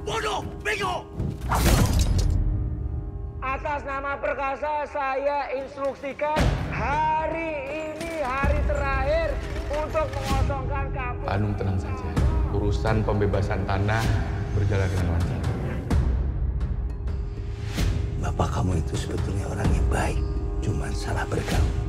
Bodoh, bego! Atas nama Perkasa, saya instruksikan hari ini hari terakhir untuk mengosongkan kampus. Pak Anung tenang saja. Urusan pembebasan tanah berjalan dengan lancar. Bapak kamu itu sebetulnya orang yang baik, cuma salah bergaul.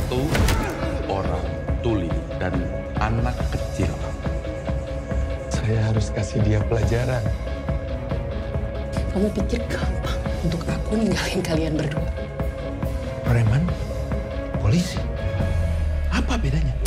Satu orang tuli dan anak kecil. Saya harus kasih dia pelajaran. Kamu pikir gampang untuk aku ninggalin kalian berdua? Preman? Polisi? Apa bedanya?